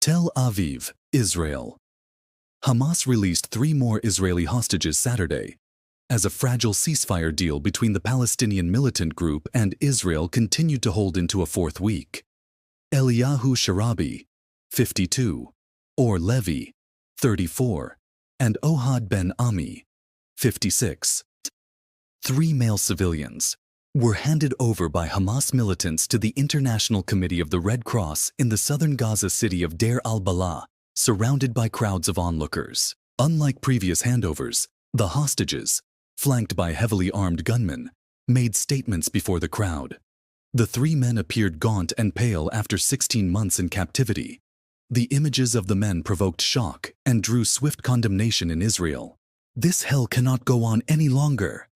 Tel Aviv, Israel. Hamas released 3 more Israeli hostages Saturday, as a fragile ceasefire deal between the Palestinian militant group and Israel continued to hold into a 4th week. Eliyahu Sharabi, 52, Or Levi, 34, and Ohad Ben Ami, 56. 3 male civilians were handed over by Hamas militants to the International Committee of the Red Cross in the southern Gaza city of Deir al-Balah, surrounded by crowds of onlookers. Unlike previous handovers, the hostages, flanked by heavily armed gunmen, made statements before the crowd. The 3 men appeared gaunt and pale after 16 months in captivity. The images of the men provoked shock and drew swift condemnation in Israel. "This hell cannot go on any longer,"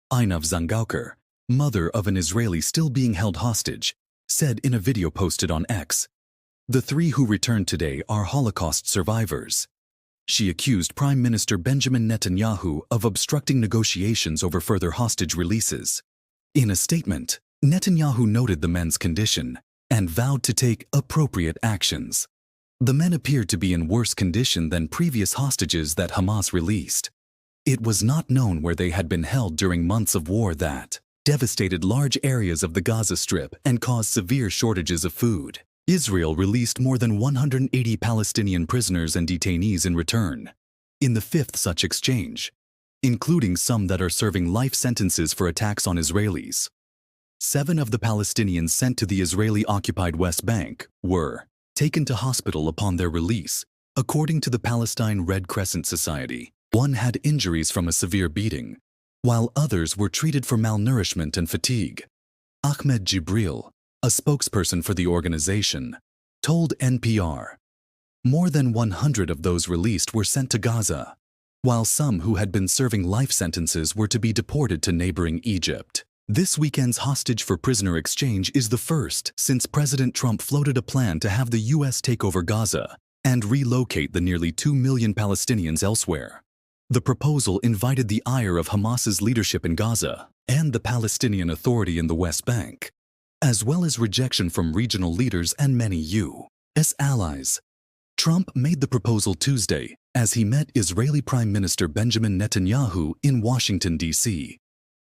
Einav Zangauker, mother of an Israeli still being held hostage, said in a video posted on X. The 3 who returned today are Holocaust survivors. She accused Prime Minister Benjamin Netanyahu of obstructing negotiations over further hostage releases. In a statement, Netanyahu noted the men's condition and vowed to take appropriate actions. The men appeared to be in worse condition than previous hostages that Hamas released. It was not known where they had been held during months of war that devastated large areas of the Gaza Strip and caused severe shortages of food. Israel released more than 180 Palestinian prisoners and detainees in return, in the 5th such exchange, including some that are serving life sentences for attacks on Israelis. 7 of the Palestinians sent to the Israeli-occupied West Bank were taken to hospital upon their release, according to the Palestine Red Crescent Society. 1 had injuries from a severe beating, while others were treated for malnourishment and fatigue. Ahmed Jibril, a spokesperson for the organization, told NPR. More than 100 of those released were sent to Gaza, while some who had been serving life sentences were to be deported to neighboring Egypt. This weekend's hostage for prisoner exchange is the first since President Trump floated a plan to have the U.S. take over Gaza and relocate the nearly 2 million Palestinians elsewhere. The proposal invited the ire of Hamas's leadership in Gaza and the Palestinian Authority in the West Bank, as well as rejection from regional leaders and many U.S. allies. Trump made the proposal Tuesday as he met Israeli Prime Minister Benjamin Netanyahu in Washington, D.C.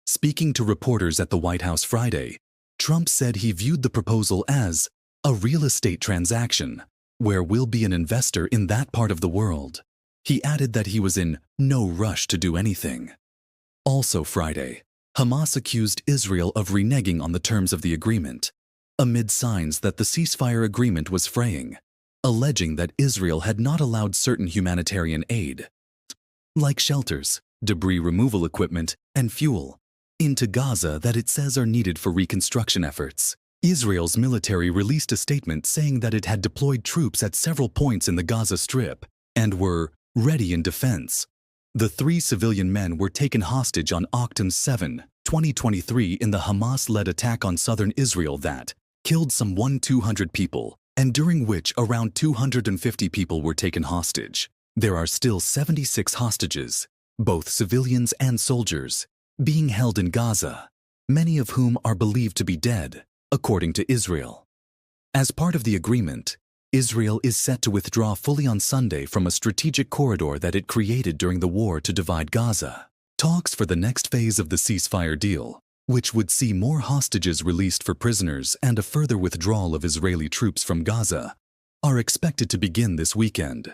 Speaking to reporters at the White House Friday, Trump said he viewed the proposal as a real estate transaction, where we'll be an investor in that part of the world. He added that he was in no rush to do anything. Also Friday, Hamas accused Israel of reneging on the terms of the agreement, amid signs that the ceasefire agreement was fraying, alleging that Israel had not allowed certain humanitarian aid, like shelters, debris removal equipment, and fuel, into Gaza that it says are needed for reconstruction efforts. Israel's military released a statement saying that it had deployed troops at several points in the Gaza Strip and were ready in defense. The 3 civilian men were taken hostage on October 7, 2023 in the Hamas-led attack on southern Israel that killed some 1,200 people, and during which around 250 people were taken hostage. There are still 76 hostages, both civilians and soldiers, being held in Gaza, many of whom are believed to be dead, according to Israel. As part of the agreement, Israel is set to withdraw fully on Sunday from a strategic corridor that it created during the war to divide Gaza. Talks for the next phase of the ceasefire deal, which would see more hostages released for prisoners and a further withdrawal of Israeli troops from Gaza, are expected to begin this weekend.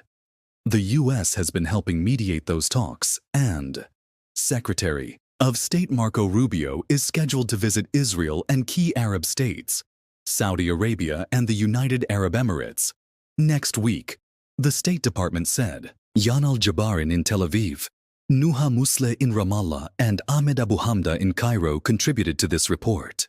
The U.S. has been helping mediate those talks, and Secretary of State Marco Rubio is scheduled to visit Israel and key Arab states, Saudi Arabia and the United Arab Emirates, next week, the State Department said. Yan al-Jabarin in Tel Aviv, Nuha Musleh in Ramallah, and Ahmed Abu Hamda in Cairo contributed to this report.